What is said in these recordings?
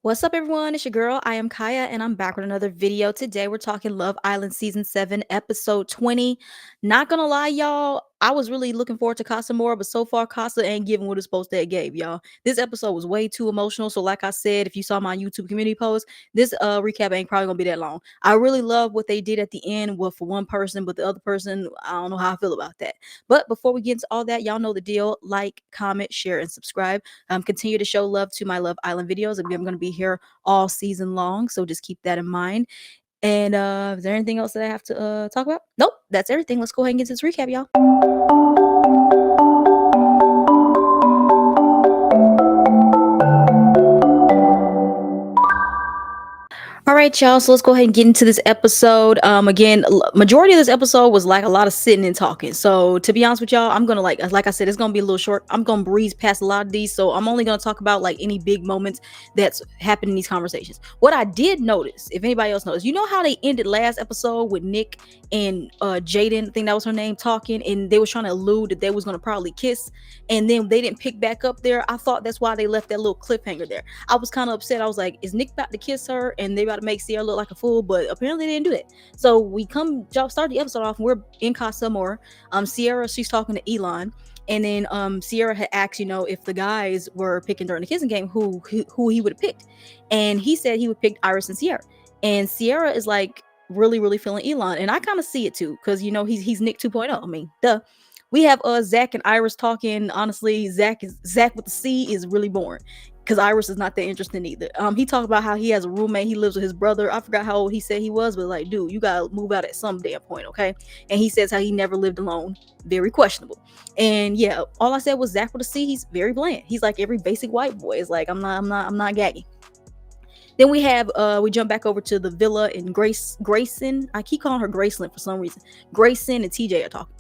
What's up, everyone? It's your girl. I am Kaya, and I'm back with another video. Today, we're talking Love Island Season 7, Episode 20. Not gonna lie, y'all, I was really looking forward to Casa more, but so far, Casa ain't giving what it's supposed to give, y'all. This episode was way too emotional. So, like I said, if you saw my YouTube community post, this recap ain't probably gonna be that long. I really love what they did at the end with for one person, but the other person, I don't know how I feel about that. But before we get into all that, y'all know the deal. Like, comment, share, and subscribe. Continue to show love to my Love Island videos. I'm going to be here all season long, so just keep that in mind. And is there anything else that I have to talk about? Nope, that's everything. Let's go ahead and get to this recap, y'all. All right, y'all. So let's go ahead and get into this episode. Again, majority of this episode was like a lot of sitting and talking. So to be honest with y'all, I'm gonna like I said, it's gonna be a little short. I'm gonna breeze past a lot of these. So I'm only gonna talk about like any big moments that's happened in these conversations. What I did notice, if anybody else noticed, you know how they ended last episode with Nick and Jaden, I think that was her name, talking, and they was trying to allude that they was gonna probably kiss, and then they didn't pick back up there. I thought that's why they left that little cliffhanger there. I was kind of upset. I was like, is Nick about to kiss her and they about to make Sierra look like a fool? But apparently they didn't do that. So we start the episode off and we're in Casa More. Sierra, she's talking to Elon. And then Sierra had asked, if the guys were picking during the kissing game, who he would have picked. And he said he would pick Iris and Sierra. And Sierra is like really, really feeling Elon. And I kind of see it too, because he's Nick 2.0. I mean, duh. We have Zach and Iris talking. Honestly, Zach with the C is really boring because Iris is not that interesting either. He talked about how he has a roommate. He lives with his brother. I forgot how old he said he was, but like, dude, you gotta move out at some damn point, okay? And he says how he never lived alone. Very questionable. And yeah, all I said was Zach with a C. He's very bland. He's like every basic white boy. It's like I'm not gagging. Then we jump back over to the villa and Grayson. I keep calling her Graceland for some reason. Grayson and TJ are talking.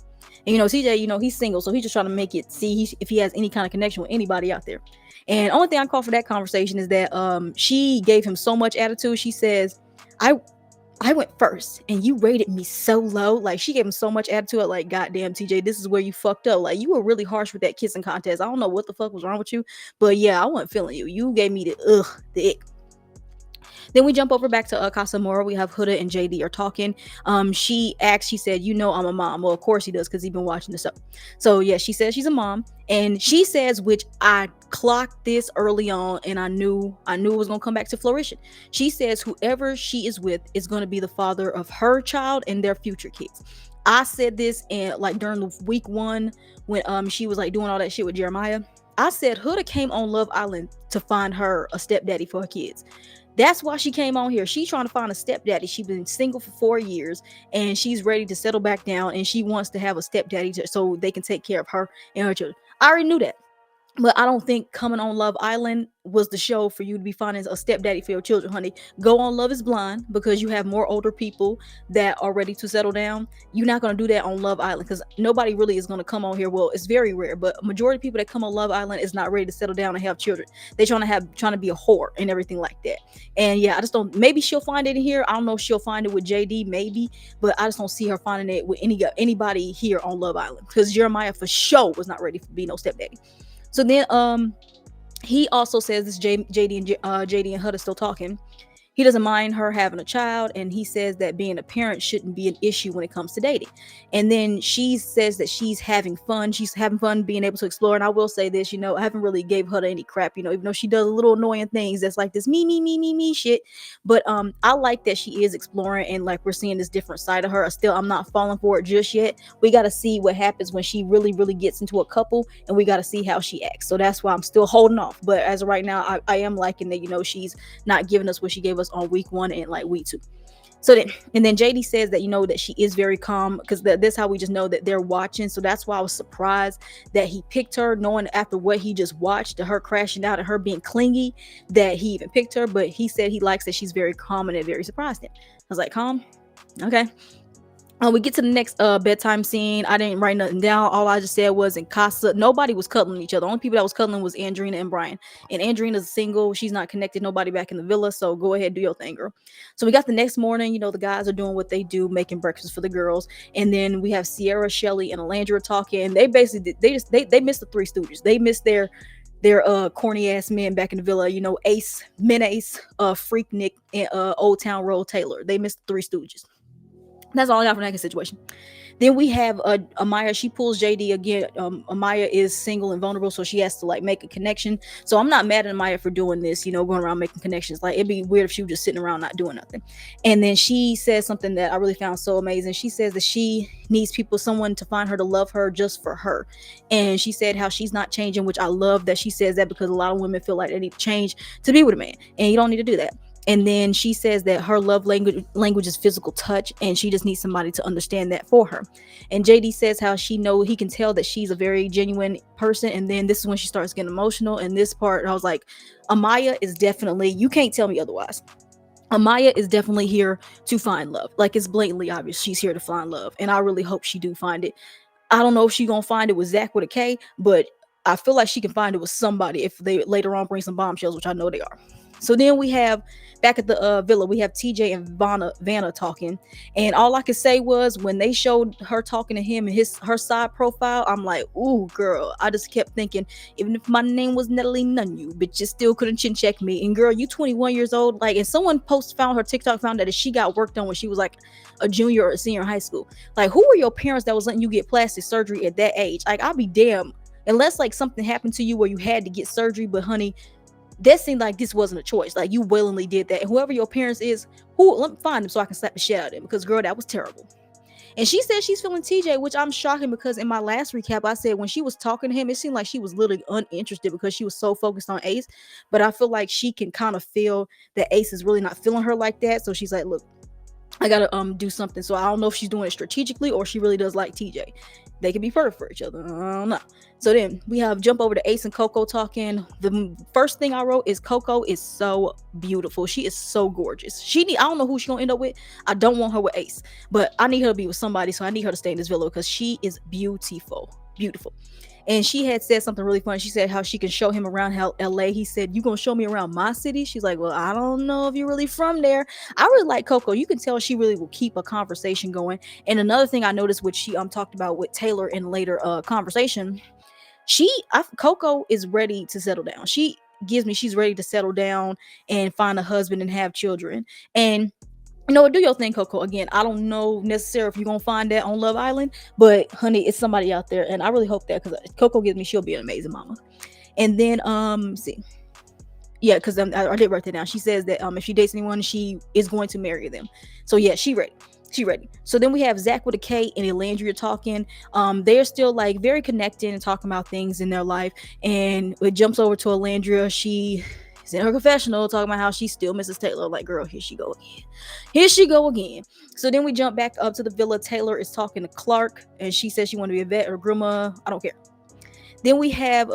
And TJ, he's single, so he's just trying to make it see if he has any kind of connection with anybody out there. And only thing I call for that conversation is that she gave him so much attitude. She says, I went first and you rated me so low. Like, she gave him so much attitude. Like, goddamn, TJ, this is where you fucked up. Like, you were really harsh with that kissing contest. I don't know what the fuck was wrong with you, but yeah, I wasn't feeling you. You gave me the ick. Then we jump over back to Casa Mora. We have Huda and JD are talking. She said, I'm a mom. Well, of course he does, because he's been watching this up. So yeah, she says she's a mom. And she says, which I clocked this early on, and I knew it was gonna come back to fruition. She says whoever she is with is gonna be the father of her child and their future kids. I said this during the week 1 when she was like doing all that shit with Jeremiah. I said Huda came on Love Island to find her a stepdaddy for her kids. That's why she came on here. She's trying to find a stepdaddy. She's been single for 4 years and she's ready to settle back down, and she wants to have a stepdaddy so they can take care of her and her children. I already knew that. But I don't think coming on Love Island was the show for you to be finding a stepdaddy for your children, honey. Go on Love is Blind, because you have more older people that are ready to settle down. You're not going to do that on Love Island, because nobody really is going to come on here. Well, it's very rare, but a majority of people that come on Love Island is not ready to settle down and have children. They're trying to be a whore and everything like that. And yeah, I just don't. Maybe she'll find it in here. I don't know if she'll find it with JD, maybe, but I just don't see her finding it with anybody here on Love Island, because Jeremiah for sure was not ready to be no stepdaddy. So then he also says this, JD and Huda still talking. He doesn't mind her having a child, and he says that being a parent shouldn't be an issue when it comes to dating. And then she says that she's having fun. She's having fun being able to explore. And I will say this, I haven't really gave Huda any crap, even though she does little annoying things that's like this me shit. But I like that she is exploring, and like we're seeing this different side of her. Still, I'm not falling for it just yet. We got to see what happens when she really, really gets into a couple, and we got to see how she acts. So that's why I'm still holding off. But as of right now, I am liking that, she's not giving us what she gave us on week 1 and like week 2. So then JD says that that she is very calm, because that's how we just know that they're watching. So that's why I was surprised that he picked her, knowing after what he just watched, her crashing out and her being clingy, that he even picked her. But he said he likes that she's very calm, and it very surprised him. I was like, calm, okay. We get to the next bedtime scene. I didn't write nothing down. All I just said was in Casa, nobody was cuddling each other. The only people that was cuddling was Andrina and Brian. And Andrina's single. She's not connected. Nobody back in the villa. So go ahead, do your thing, girl. So we got the next morning. The guys are doing what they do, making breakfast for the girls. And then we have Sierra, Shelly, and Alandra talking. They basically they missed the Three Stooges. They missed They're corny ass men back in the villa. Ace, Menace, Freak Nick, and Old Town Road Taylor. They missed the Three Stooges. That's all I got from that situation. Then we have Amaya. She pulls JD again. Amaya is single and vulnerable, so she has to like make a connection. So I'm not mad at Amaya for doing this. Going around making connections. Like it'd be weird if she was just sitting around not doing nothing. And then she says something that I really found so amazing. She says that she needs someone to find her to love her just for her. And she said how she's not changing, which I love that she says that because a lot of women feel like they need to change to be with a man, and you don't need to do that. And then she says that her love language is physical touch, and she just needs somebody to understand that for her. And JD says how he can tell that she's a very genuine person. And then this is when she starts getting emotional. And this part, I was like, Amaya is definitely, you can't tell me otherwise. Amaya is definitely here to find love. Like it's blatantly obvious she's here to find love, and I really hope she do find it. I don't know if she gonna find it with Zach with a K, but I feel like she can find it with somebody if they later on bring some bombshells, which I know they are. So then we have back at the villa, we have TJ and Vanna talking, and all I could say was when they showed her talking to him and her side profile, I'm like, ooh, girl. I just kept thinking, even if my name was Natalie Nunn, but you still couldn't chin check me. And girl, you 21 years old, like, and someone found her TikTok, found that she got work done when she was like a junior or a senior in high school. Like, who were your parents that was letting you get plastic surgery at that age? Like, I'll be damned. Unless like something happened to you where you had to get surgery, but honey, that seemed like this wasn't a choice. Like you willingly did that. And whoever your parents is, let me find them so I can slap the shit out of them. Because girl, that was terrible. And she said she's feeling TJ, which I'm shocking because in my last recap, I said when she was talking to him, it seemed like she was literally uninterested because she was so focused on Ace. But I feel like she can kind of feel that Ace is really not feeling her like that. So she's like, look, I gotta do something. So I don't know if she's doing it strategically or she really does like TJ. They could be perfect for each other. I don't know. So then we have jump over to Ace and Coco talking. The first thing I wrote is Coco is so beautiful. She is so gorgeous. I don't know who she's gonna end up with. I don't want her with Ace, but I need her to be with somebody. So I need her to stay in this villa because she is beautiful. Beautiful. And she had said something really funny. She said how she can show him around LA. He said, you gonna show me around my city? She's like, well, I don't know if you're really from there. I really like Coco. You can tell she really will keep a conversation going. And another thing I noticed, which she talked about with Taylor in later conversation, Coco is ready to settle down. She gives me she's ready to settle down and find a husband and have children. And do your thing, Coco. Again, I don't know necessarily if you're gonna find that on Love Island, but honey, it's somebody out there, and I really hope that because Coco gives me she'll be an amazing mama. And then see, yeah, because I did write that down. She says that if she dates anyone, she is going to marry them. So yeah, she ready. She ready. So then we have Zach with a K and Elandria talking. They're still like very connected and talking about things in their life. And it jumps over to Elandria. She is in her confessional talking about how she still misses Taylor. Like, girl, here she go again. Here she go again. So then we jump back up to the villa. Taylor is talking to Clark, and she says she want to be a vet or grandma. I don't care. Then we have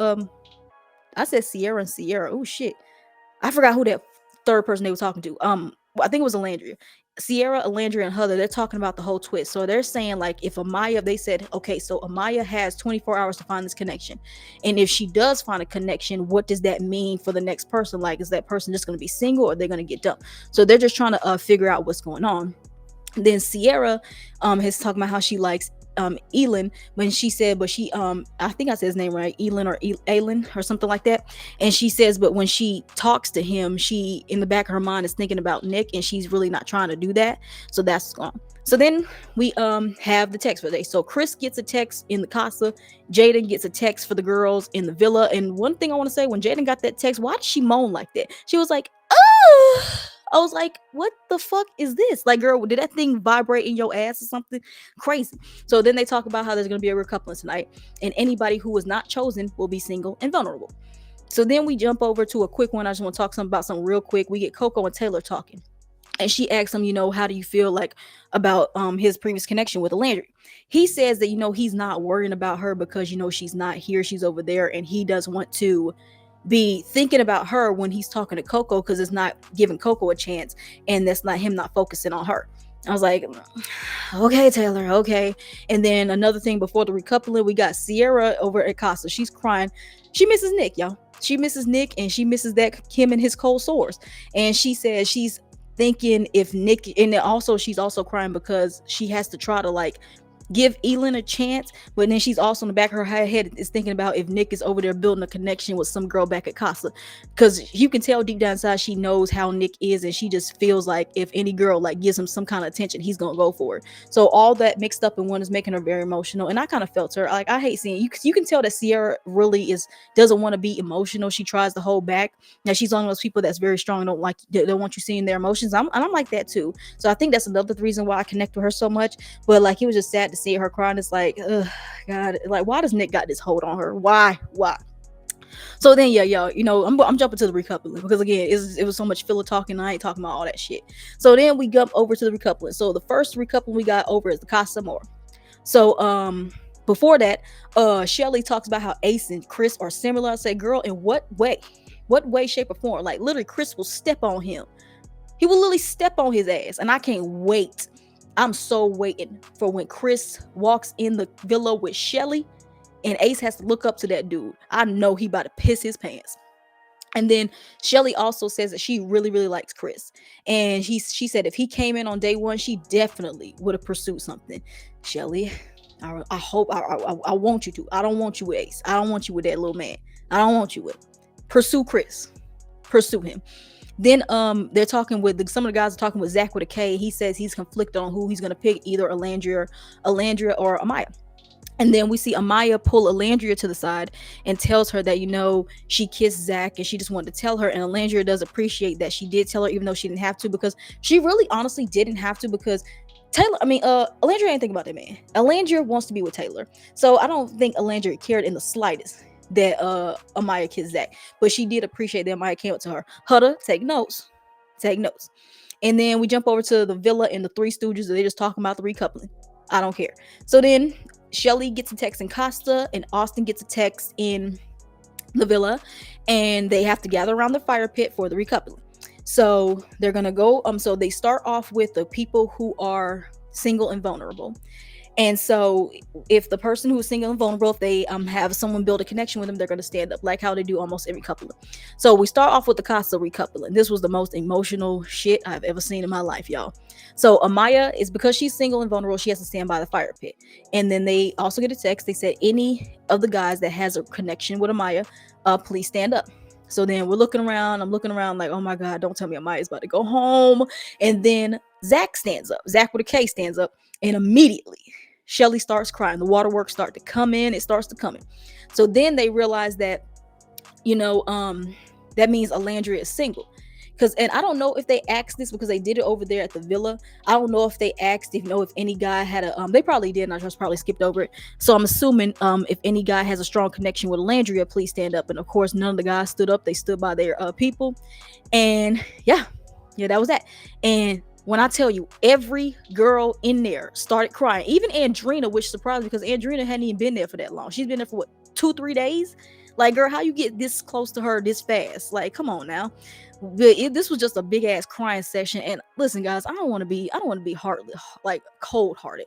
I said Sierra and Sierra. Oh shit. I forgot who that third person they were talking to. I think it was Elandria. Sierra, Elandria, and Heather, they're talking about the whole twist. So they're saying, like, if Amaya, they said, okay, so Amaya has 24 hours to find this connection. And if she does find a connection, what does that mean for the next person? Like, is that person just going to be single or they're going to get dumped? So they're just trying to figure out what's going on. Then Sierra has talked about how she likes Elin when she said, but she I think I said his name right, Elin or Aylin or something like that. And she says, but when she talks to him, she in the back of her mind is thinking about Nick, and she's really not trying to do that. So that's gone. So then we have the text for the day. So Chris gets a text in the casa, Jaden gets a text for the girls in the villa. And one thing I want to say, when Jaden got that text, why did she moan like that? She was like, oh, I was like, what the fuck is this? Like, girl, did that thing vibrate in your ass or something crazy? So then they talk about how there's going to be a recoupling tonight, and anybody who was not chosen will be single and vulnerable. So then we jump over to a quick one. I just want to talk about something real quick. We get Coco and Taylor talking. And she asks him, how do you feel like about his previous connection with Elandria? He says that, he's not worrying about her because, she's not here. She's over there. And he does want to be thinking about her when he's talking to Coco because it's not giving Coco a chance. And that's not him not focusing on her. I was like, okay, Taylor, okay. And then another thing before the recoupling, we got Sierra over at Casa. She's crying. She misses Nick, y'all. She misses Nick, and she misses that him and his cold sores. And she says she's thinking if Nick, and also she's also crying because she has to try to give Elin a chance, but then she's also in the back of her head is thinking about if Nick is over there building a connection with some girl back at Casa, because you can tell deep down inside she knows how Nick is, and she just feels like if any girl like gives him some kind of attention, he's gonna go for it. So all that mixed up in one is making her very emotional, and I kind of felt her. Like I hate seeing you can tell that Sierra really is doesn't want to be emotional. She tries to hold back. Now she's one of those people that's very strong, don't like they don't want you seeing their emotions. I'm like that too. So I think that's another reason why I connect with her so much. But like it was just sad to see her crying. It's like, ugh, God, like why does Nick got this hold on her? Why? So then, yeah, y'all, I'm jumping to the recoupling because again, it was so much filler talking. I ain't talking about all that shit. So then we jump over to the recoupling. So the first recoupling we got over is the Casa Amor. So before that, Shelly talks about how Ace and Chris are similar. I say, girl, in what way? What way, shape, or form? Like literally, Chris will step on him. He will literally step on his ass, and I can't wait. I'm so waiting for when Chris walks in the villa with Shelly and Ace has to look up to that dude. I know he about to piss his pants. And then Shelly also says that she really, really likes Chris. And she said if he came in on day one, she definitely would have pursued something. Shelly, I hope I want you to. I don't want you with Ace. I don't want you with that little man. I don't want you with. Pursue Chris. Pursue him. Then they're talking with some of the guys are talking with Zach with a K. He says he's conflicted on who he's gonna pick, either Alandria or Amaya. And then we see Amaya pull Alandria to the side and tells her that, she kissed Zach and she just wanted to tell her. And Alandria does appreciate that she did tell her, even though she didn't have to, because she really honestly didn't have to, because Alandria ain't thinking about that man. Alandria wants to be with Taylor. So I don't think Alandria cared in the slightest that Amaya kissed Zach. But she did appreciate that Amaya came up to her. Hutter, take notes. Take notes. And then we jump over to the villa and the Three Stooges. They're just talking about the recoupling. I don't care. So then Shelly gets a text in Costa and Austin gets a text in the villa, and they have to gather around the fire pit for the recoupling. So they're gonna go. So they start off with the people who are single and vulnerable. And so if the person who's single and vulnerable, if they have someone build a connection with them, they're going to stand up, like how they do almost every coupling. So we start off with the Casa recoupling. This was the most emotional shit I've ever seen in my life, y'all. So Amaya is, because she's single and vulnerable, she has to stand by the fire pit. And then they also get a text. They said any of the guys that has a connection with Amaya, please stand up. So then we're looking around. I'm looking around like, oh my God, don't tell me Amaya's about to go home. And then Zach stands up. Zach with a K stands up. And immediately Shelly starts crying. The waterworks start to come in. It starts to come in. So then they realize that, that means Alandria is single. And I don't know if they asked this because they did it over there at the villa. I don't know if they asked if any guy had a they probably did, and I just probably skipped over it. So I'm assuming if any guy has a strong connection with Alandria, please stand up. And of course, none of the guys stood up. They stood by their people. And yeah, that was that. And when I tell you, every girl in there started crying, even Andrina, which surprised me because Andrina hadn't even been there for that long. She's been there for 2-3 days. Like, girl, how you get this close to her this fast? Like, come on now. This was just a big ass crying session. And listen, guys, I don't want to be cold hearted.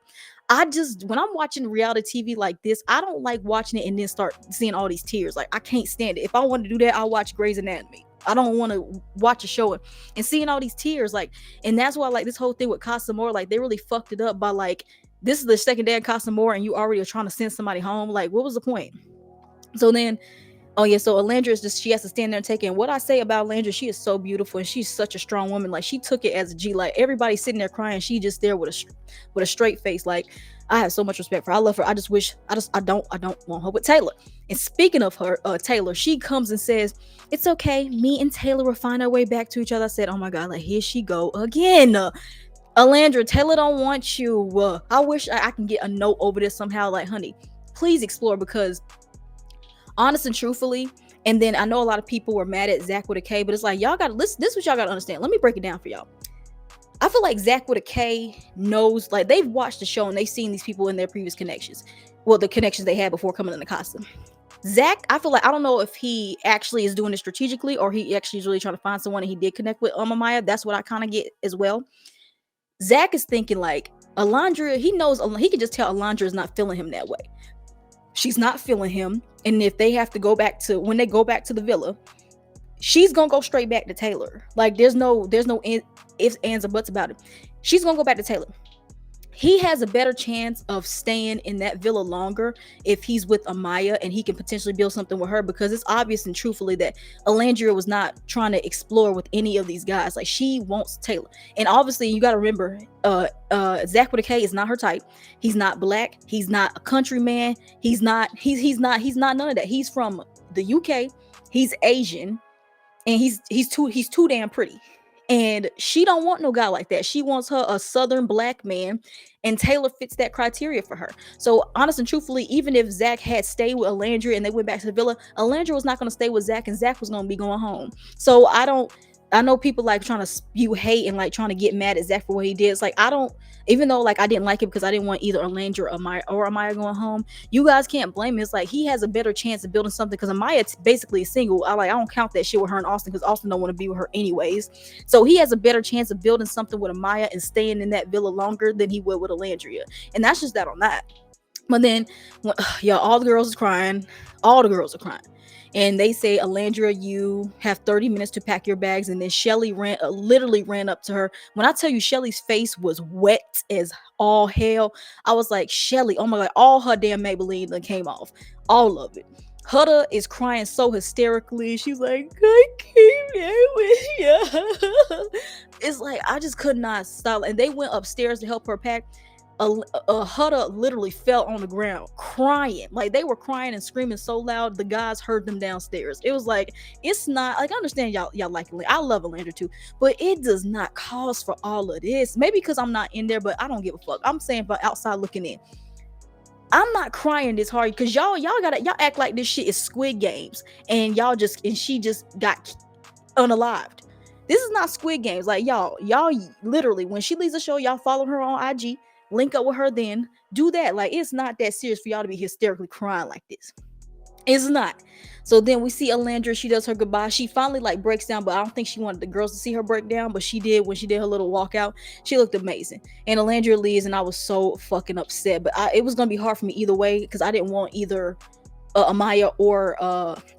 When I'm watching reality TV like this, I don't like watching it and then start seeing all these tears. Like, I can't stand it. If I want to do that, I'll watch Grey's Anatomy. I don't want to watch a show and seeing all these tears, and that's why this whole thing with Casa Amor, they really fucked it up by this is the second day of Casa Amor and you already are trying to send somebody home. What was the point? So then, so Alandria is she has to stand there and take in. What I say about Alandria, she is so beautiful and she's such a strong woman. She took it as a G. Everybody sitting there crying, she just there with a straight face. I have so much respect for her. I love her. I don't want her with Taylor. And speaking of her, Taylor, she comes and says, it's okay. Me and Taylor will find our way back to each other. I said, oh my God, here she go again. Alandria, Taylor don't want you. I wish I can get a note over this somehow. Honey, please explore, because honest and truthfully, and then I know a lot of people were mad at Zach with a K, but it's y'all gotta listen. This is what y'all gotta understand. Let me break it down for y'all. I feel like Zach with a K knows, they've watched the show and they've seen these people in their previous connections. Well, the connections they had before coming in the costume. Zach, I feel like, I don't know if he actually is doing it strategically or he actually is really trying to find someone and he did connect with Amaya. That's what I kind of get as well. Zach is thinking Alandria, he knows, he can just tell Alandria is not feeling him that way. She's not feeling him. And if they have to go back to, when they go back to the villa, she's going to go straight back to Taylor. There's no ifs, ands, or buts about it. She's going to go back to Taylor. he has a better chance of staying in that villa longer if he's with Amaya and he can potentially build something with her, because it's obvious and truthfully that Alandria was not trying to explore with any of these guys. Like, she wants Taylor. And obviously you got to remember, Zach with a K is not her type. He's not black. He's not a countryman. He's not none of that. He's from the UK. He's Asian, and he's too damn pretty. And she don't want no guy like that. She wants her a southern black man, and Taylor fits that criteria for her. So honest and truthfully, even if Zach had stayed with Alandria and they went back to the villa, Alandria was not going to stay with Zach, and Zach was going to be going home. So I know people like trying to spew hate and like trying to get mad at Zach for what he did. It's like, I don't, even though like I didn't like it because I didn't want either Alandria or Amaya going home, you guys can't blame him. It's like he has a better chance of building something, because Amaya basically is single. I don't count that shit with her and Austin, because Austin don't want to be with her anyways. So he has a better chance of building something with Amaya and staying in that villa longer than he would with Alandria. And that's just that on that. But then, yeah, all the girls is crying. All the girls are crying. And they say, Alandria, you have 30 minutes to pack your bags. And then Shelly literally ran up to her. When I tell you, Shelly's face was wet as all hell. I was like, Shelly, oh my God, all her damn Maybelline came off. All of it. Huda is crying so hysterically. She's like, I came here with you. It's like, I just could not stop. And they went upstairs to help her pack. Huda literally fell on the ground crying. Like, they were crying and screaming so loud the guys heard them downstairs. It was like, it's not like, I understand y'all like Alandra. I love Alandra too, but it does not cause for all of this. Maybe because I'm not in there, but I don't give a fuck. I'm saying, for outside looking in, I'm not crying this hard because y'all act like this shit is Squid Games, and she just got unalived. This is not Squid Games. Like, y'all literally, when she leaves the show, y'all follow her on IG, link up with her, then do that. Like, it's not that serious for y'all to be hysterically crying like this. It's not. So then we see Alandra. She does her goodbye. She finally like breaks down, but I don't think she wanted the girls to see her break down. But she did when she did her little walkout. She looked amazing. And Alandra leaves, and I was so fucking upset. But it was gonna be hard for me either way, because I didn't want either Amaya or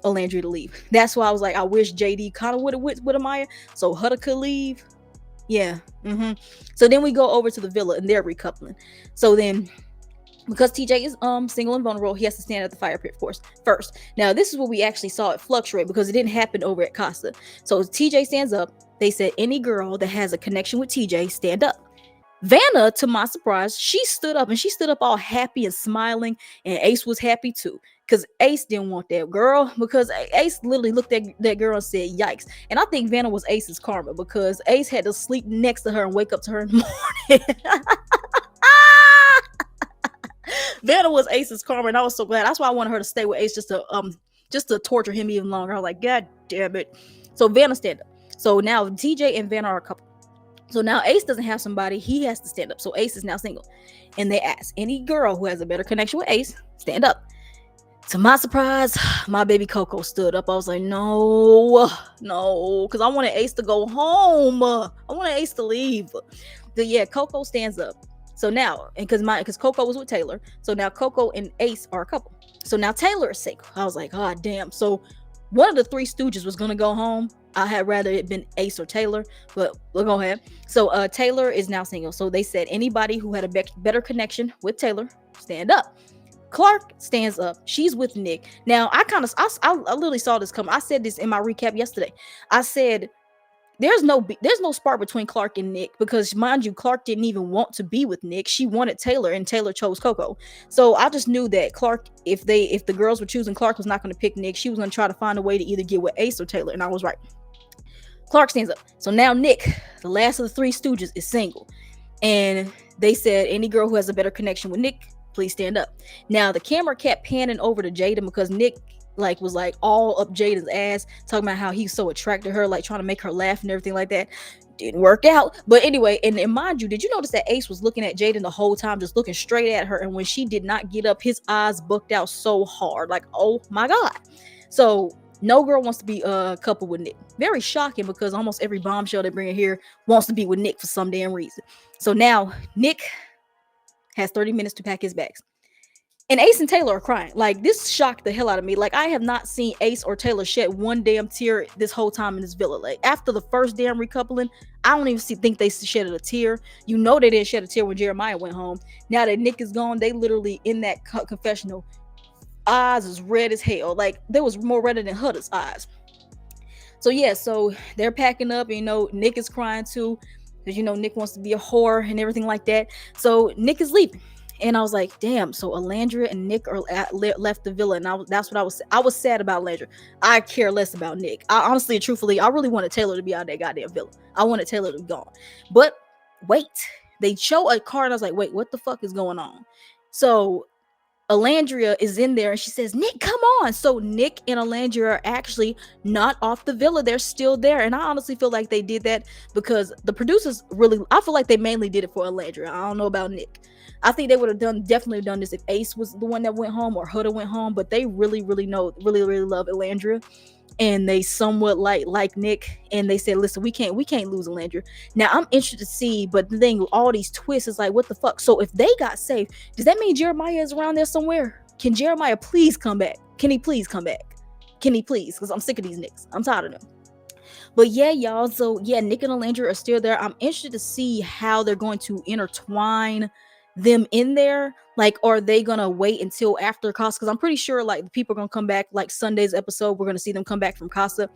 Alandria to leave. That's why I was like, I wish JD kind of would have went with Amaya so Huda could leave. Yeah. So then we go over to the villa and they're recoupling. So then, because TJ is single and vulnerable, he has to stand at the fire pit first. Now, this is where we actually saw it fluctuate, because it didn't happen over at Casa. So TJ stands up. They said, any girl that has a connection with TJ, stand up. Vanna, to my surprise, she stood up, and she stood up all happy and smiling, and Ace was happy too, because Ace didn't want that girl, because Ace literally looked at that girl and said, yikes. And I think Vanna was Ace's karma, because Ace had to sleep next to her and wake up to her in the morning. Vanna was Ace's karma, and I was so glad. That's why I wanted her to stay with Ace, just to torture him even longer. I was like, God damn it. So Vanna stand up. So now TJ and Vanna are a couple. So now Ace doesn't have somebody, he has to stand up. So Ace is now single. And they ask, any girl who has a better connection with Ace, stand up. To my surprise, my baby Coco stood up. I was like, no, because I wanted Ace to go home. I wanted Ace to leave. But yeah, Coco stands up. So now, and because Coco was with Taylor, so now Coco and Ace are a couple. So now Taylor is single. I was like, God damn. So one of the three Stooges was gonna go home. I had rather it been Ace or Taylor, but we'll go ahead. So Taylor is now single. So they said, anybody who had a better connection with Taylor, stand up. Clark stands up. She's with Nick. Now, I literally saw this come. I said this in my recap yesterday. I said, there's no spark between Clark and Nick, because mind you, Clark didn't even want to be with Nick. She wanted Taylor, and Taylor chose Coco. So I just knew that Clark, if the girls were choosing Clark, was not going to pick Nick. She was going to try to find a way to either get with Ace or Taylor, and I was right. Clark stands up. So now Nick, the last of the three Stooges, is single. And they said, any girl who has a better connection with Nick, please stand up. Now the camera kept panning over to Jaden, because Nick was all up Jaden's ass, talking about how he's so attracted to her, like trying to make her laugh and everything like that. Didn't work out. But anyway, and mind you, did you notice that Ace was looking at Jaden the whole time, just looking straight at her? And when she did not get up, his eyes bucked out so hard, like, oh my God. So no girl wants to be a couple with Nick. Very shocking, because almost every bombshell they bring in here wants to be with Nick for some damn reason. So now Nick has 30 minutes to pack his bags. And Ace and Taylor are crying. Like, this shocked the hell out of me. Like, I have not seen Ace or Taylor shed one damn tear this whole time in this villa. Like, after the first damn recoupling, I don't even think they shedded a tear. You know they didn't shed a tear when Jeremiah went home. Now that Nick is gone, they literally in that confessional, eyes as red as hell. Like, there was more redder than Hudda's eyes. So yeah, so they're packing up. And, Nick is crying too, because Nick wants to be a whore and everything like that. So Nick is leaving, and I was like, damn. So Alandria and Nick are left the villa, and that's what I was. I was sad about Alandria. I care less about Nick. I honestly, truthfully, I really wanted Taylor to be out of that goddamn villa. I wanted Taylor to be gone. But wait, they show a card. And I was like, wait, what the fuck is going on? So Alandria is in there and she says, Nick, come on. So Nick and Alandria are actually not off the villa. They're still there. And I honestly feel like they did that because the producers really, I feel like they mainly did it for Alandria. I don't know about Nick. I think they would have definitely done this if Ace was the one that went home or Huda went home, but they really, really really love Alandria. And they somewhat like Nick, and they said, listen, we can't lose Alandria. Now I'm interested to see, but the thing with all these twists is like, what the fuck? So if they got saved, does that mean Jeremiah is around there somewhere? Can Jeremiah please come back? Can he please come back? Can he please? Because I'm sick of these Nicks. I'm tired of them. But yeah, y'all. So yeah, Nick and Alandria are still there. I'm interested to see how they're going to intertwine them in there. Like, are they gonna wait until after Casa? Because I'm pretty sure like the people are gonna come back. Like Sunday's episode, we're gonna see them come back from Casa,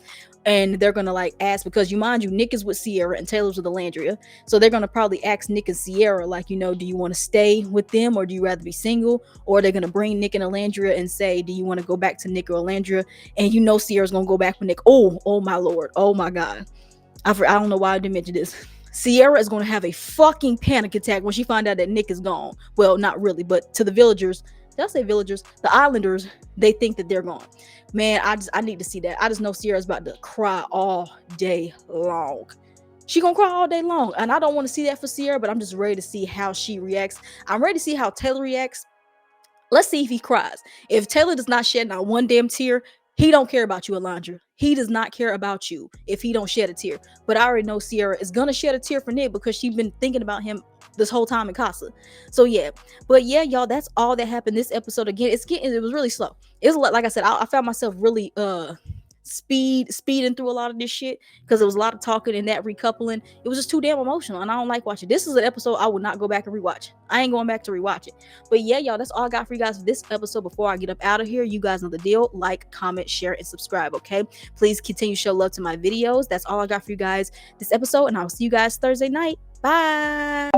and they're gonna like ask, because mind you, Nick is with Sierra and Taylor's with Alandria, so they're gonna probably ask Nick and Sierra, like, do you want to stay with them or do you rather be single? Or they're gonna bring Nick and Alandria and say, do you want to go back to Nick or Alandria? And Sierra's gonna go back with Nick. Oh my lord, oh my god, I don't know why I didn't mention this. Sierra is going to have a fucking panic attack when she finds out that Nick is gone. Well, not really, but to the villagers, did I say villagers? The islanders, they think that they're gone. Man, I need to see that. I just know Sierra's about to cry all day long. She gonna cry all day long, and I don't want to see that for Sierra, but I'm just ready to see how she reacts. I'm ready to see how Taylor reacts. Let's see if he cries. If Taylor does not shed not one damn tear, he don't care about you, Alandria. He does not care about you if he don't shed a tear. But I already know Sierra is gonna shed a tear for Nick because she's been thinking about him this whole time in Casa. So yeah, but yeah, y'all, that's all that happened this episode. Again, it was really slow. It was like I said, I found myself really speeding through a lot of this shit because there was a lot of talking and that recoupling. It was just too damn emotional, and I don't like watching. This is an episode I would not go back and rewatch. I ain't going back to rewatch it. But yeah, y'all, that's all I got for you guys for this episode. Before I get up out of here, you guys know the deal. Like, comment, share, and subscribe, okay? Please continue to show love to my videos. That's all I got for you guys this episode, and I'll see you guys Thursday night. Bye.